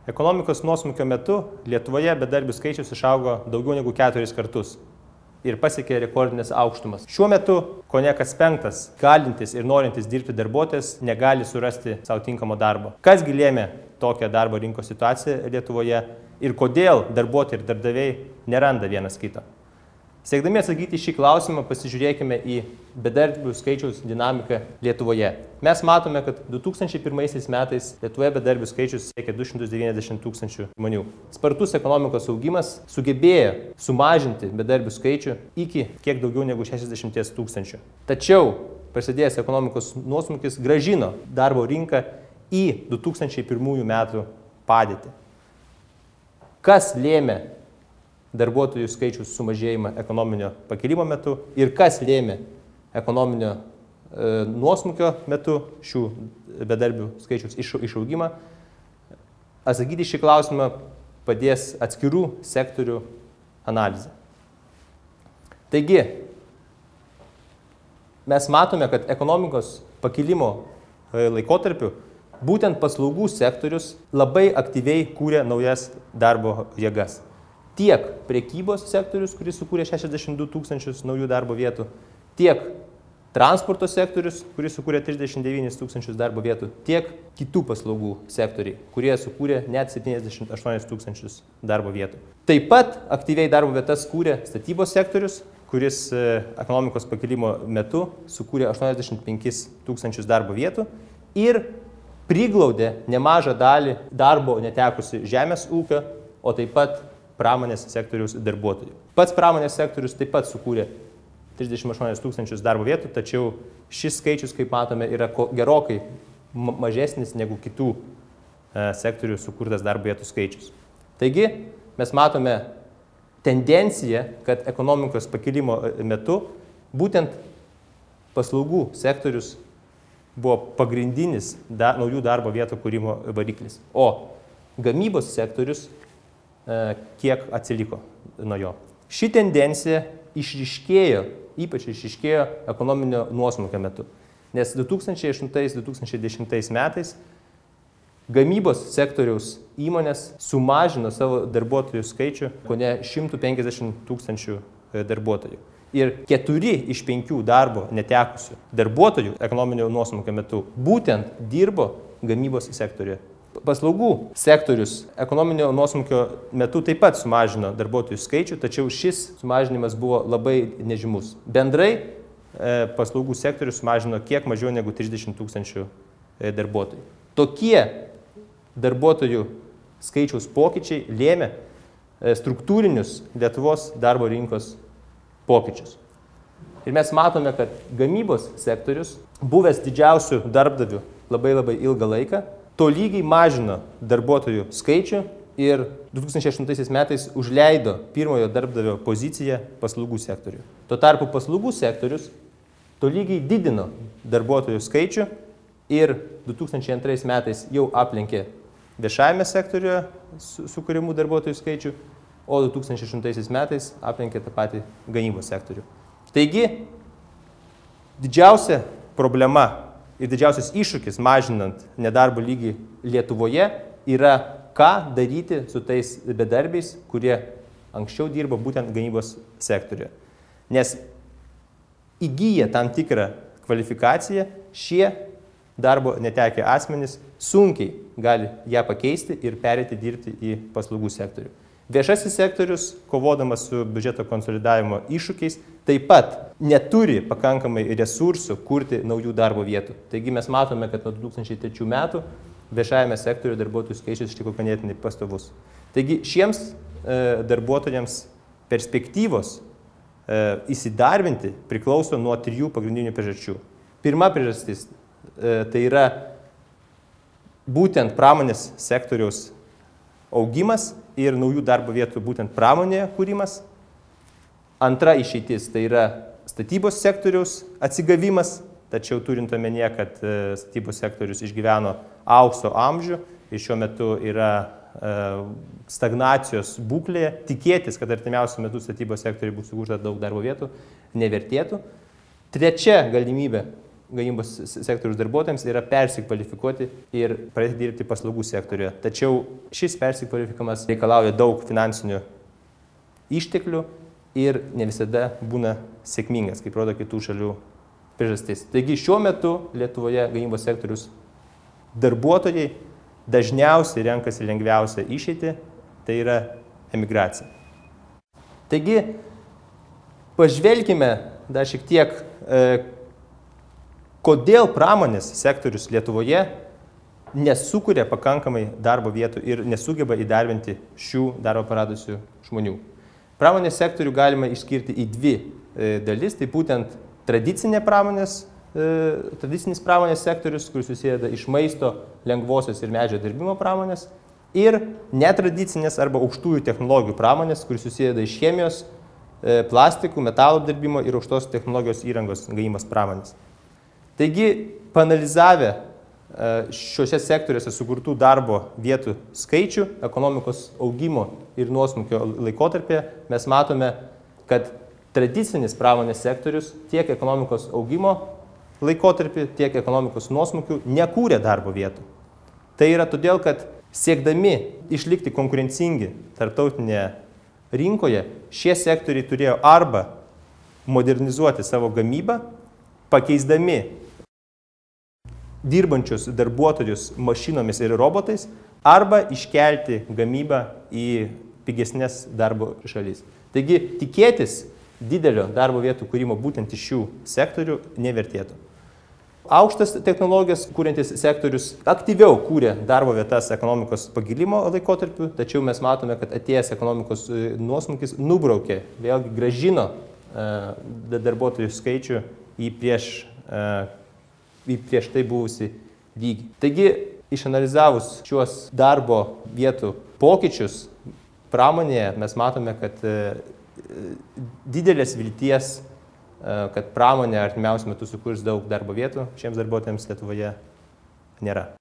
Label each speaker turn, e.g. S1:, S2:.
S1: Ekonomikos nuosmukio metu Lietuvoje bedarbių skaičius išaugo daugiau negu 4 kartus ir pasiekė rekordinės aukštumas. Šiuo metu kone kas 5 galintis ir norintis dirbti darbuotojas negali surasti savo tinkamo darbo. Kas gi lėmė tokią darbo rinkos situaciją Lietuvoje ir kodėl darbuotojai ir darbdaviai neranda vienas kito? Siekdami atsakyti šį klausimą, pasižiūrėkime į bedarbių skaičiaus dinamiką Lietuvoje. Mes matome, kad 2001 metais Lietuvoje bedarbių skaičius siekia 290 tūkstančių žmonių. Spartus ekonomikos augimas sugebėjo sumažinti bedarbių skaičių iki kiek daugiau negu 60 tūkstančių. Tačiau prasidėjęs ekonomikos nuosmukis grąžino darbo rinką į 2001 metų padėtį. Kas lėmė darbuotojų skaičius sumažėjimą ekonominio pakilimo metu ir kas lėmė ekonominio nuosmukio metu šių bedarbių skaičius išaugimą? Atsakyti šį klausimą padės atskirų sektorių analizė. Taigi, mes matome, kad ekonomikos pakilimo laikotarpiu būtent paslaugų sektorius labai aktyviai kūrė naujas darbo jėgas. Tiek prekybos sektorius, kuris sukūrė 62 tūkstančius naujų darbo vietų, tiek transporto sektorius, kuris sukūrė 39 tūkstančius darbo vietų, tiek kitų paslaugų sektoriai, kurie sukūrė net 78 tūkstančius darbo vietų. Taip pat aktyviai darbo vietas kūrė statybos sektorius, kuris ekonomikos pakilimo metu sukūrė 85 tūkstančius darbo vietų ir priglaudė nemažą dalį darbo netekusi žemės ūkio, o taip pat pramonės sektoriaus darbuotojų. Pats pramonės sektorius taip pat sukūrė 38 tūkstančius darbo vietų, tačiau šis skaičius, kaip matome, yra gerokai mažesnis negu kitų sektorių sukurtas darbo vietų skaičius. Taigi, mes matome tendenciją, kad ekonomikos pakilimo metu būtent paslaugų sektorius buvo pagrindinis naujų darbo vietų kūrimo variklis, o gamybos sektorius kiek atsiliko nuo jo. Ši tendencija ypač išryškėjo ekonominio nuosmukio metu, nes 2008-2010 metais gamybos sektoriaus įmonės sumažino savo darbuotojų skaičių kone 150 tūkstančių darbuotojų. Ir 4 iš 5 darbo netekusių darbuotojų ekonominio nuosmukio metu būtent dirbo gamybos sektoriuje. Paslaugų sektorius ekonominio nuosmukio metu taip pat sumažino darbuotojų skaičių, tačiau šis sumažinimas buvo labai nežymus. Bendrai paslaugų sektorius sumažino kiek mažiau negu 30 tūkstančių darbuotojų. Tokie darbuotojų skaičiaus pokyčiai lėmė struktūrinius Lietuvos darbo rinkos pokyčius. Ir mes matome, kad gamybos sektorius, buvęs didžiausių darbdavių labai ilgą laiką, tolygiai mažino darbuotojų skaičių ir 2008 metais užleido pirmojo darbdavio poziciją paslaugų sektoriui. Tuo tarpu paslaugų sektorius tolygiai didino darbuotojų skaičių ir 2002 metais jau aplenkė viešajame sektoriuje sukūrimų darbuotojų skaičių, o 2008 metais aplenkė tą patį gamybos sektorių. Taigi, didžiausia problema ir didžiausias iššūkis mažinant nedarbo lygį Lietuvoje yra, ką daryti su tais bedarbiais, kurie anksčiau dirbo būtent gamybos sektoriuje. Nes įgyję tam tikrą kvalifikaciją, šie darbo netekę asmenys sunkiai gali ją pakeisti ir pereiti dirbti į paslaugų sektorių. Viešasis sektorius, kovodamas su biudžeto konsolidavimo iššūkiais, taip pat neturi pakankamai resursų kurti naujų darbo vietų. Taigi mes matome, kad nuo 2003 metų viešajame sektoriuje darbuotojų skaičius išliko ganėtinai pastovus. Taigi šiems darbuotojams perspektyvos įsidarbinti priklauso nuo 3 pagrindinių priežasčių. Pirma priežastis tai yra būtent pramonės sektoriaus augimas ir naujų darbo vietų būtent pramonėje kūrimas. Antra išeitis tai yra statybos sektoriaus atsigavimas, tačiau turint omenyje, kad statybos sektorius išgyveno aukso amžių ir šiuo metu yra stagnacijos būklėje, tikėtis, kad artimiausiu metu statybos sektoriui bus sukurta daug darbo vietų, nevertėtų. Trečia galimybė gamybos sektoriaus darbuotojams yra persikvalifikuoti ir pradėti dirbti paslaugų sektoriuje. Tačiau šis persikvalifikavimas reikalauja daug finansinių išteklių ir ne visada būna sėkmingas, kaip rodo kitų šalių priežastis. Taigi šiuo metu Lietuvoje gamybos sektorius darbuotojai dažniausiai renkasi lengviausią išeitį, tai yra emigracija. Taigi, pažvelkime dar šiek tiek, kodėl pramonės sektorius Lietuvoje nesukuria pakankamai darbo vietų ir nesugeba įdarbinti šių darbo praradusių žmonių. Pramonės sektorių galima išskirti į dvi dalis, tai būtent tradicinis pramonės sektorius, kuris susideda iš maisto, lengvosios ir medžio dirbimo pramonės, ir netradicinės arba aukštųjų technologijų pramonės, kuris susideda iš chemijos, plastikų, metalų dirbimo ir aukštos technologijos įrangos gamybos pramonės. Taigi, paanalizavę šiuose sektoriuose sukurtų darbo vietų skaičių, ekonomikos augimo ir nuosmukio laikotarpyje, mes matome, kad tradicinis pramonės sektorius tiek ekonomikos augimo laikotarpį, tiek ekonomikos nuosmukių nekūrė darbo vietų. Tai yra todėl, kad siekdami išlikti konkurencingi tarptautinėje rinkoje, šie sektoriai turėjo arba modernizuoti savo gamybą, pakeisdami dirbančius darbuotojus mašinomis ir robotais, arba iškelti gamybą į pigesnės darbo šalis. Taigi tikėtis didelio darbo vietų kūrimo būtent iš šių sektorių nevertėtų. Aukštas technologijas kūrintis sektorius aktyviau kūrė darbo vietas ekonomikos pagilimo laikotarpiu, tačiau mes matome, kad atėjęs ekonomikos nuosmukis nubraukė, vėlgi gražino darbuotojų skaičių į prieš tai buvusi lygį. Taigi, išanalizavus šiuos darbo vietų pokyčius pramonėje, mes matome, kad didelės vilties, kad pramonė artimiausiu metu sukurs daug darbo vietų šiems darbuotojams Lietuvoje nėra.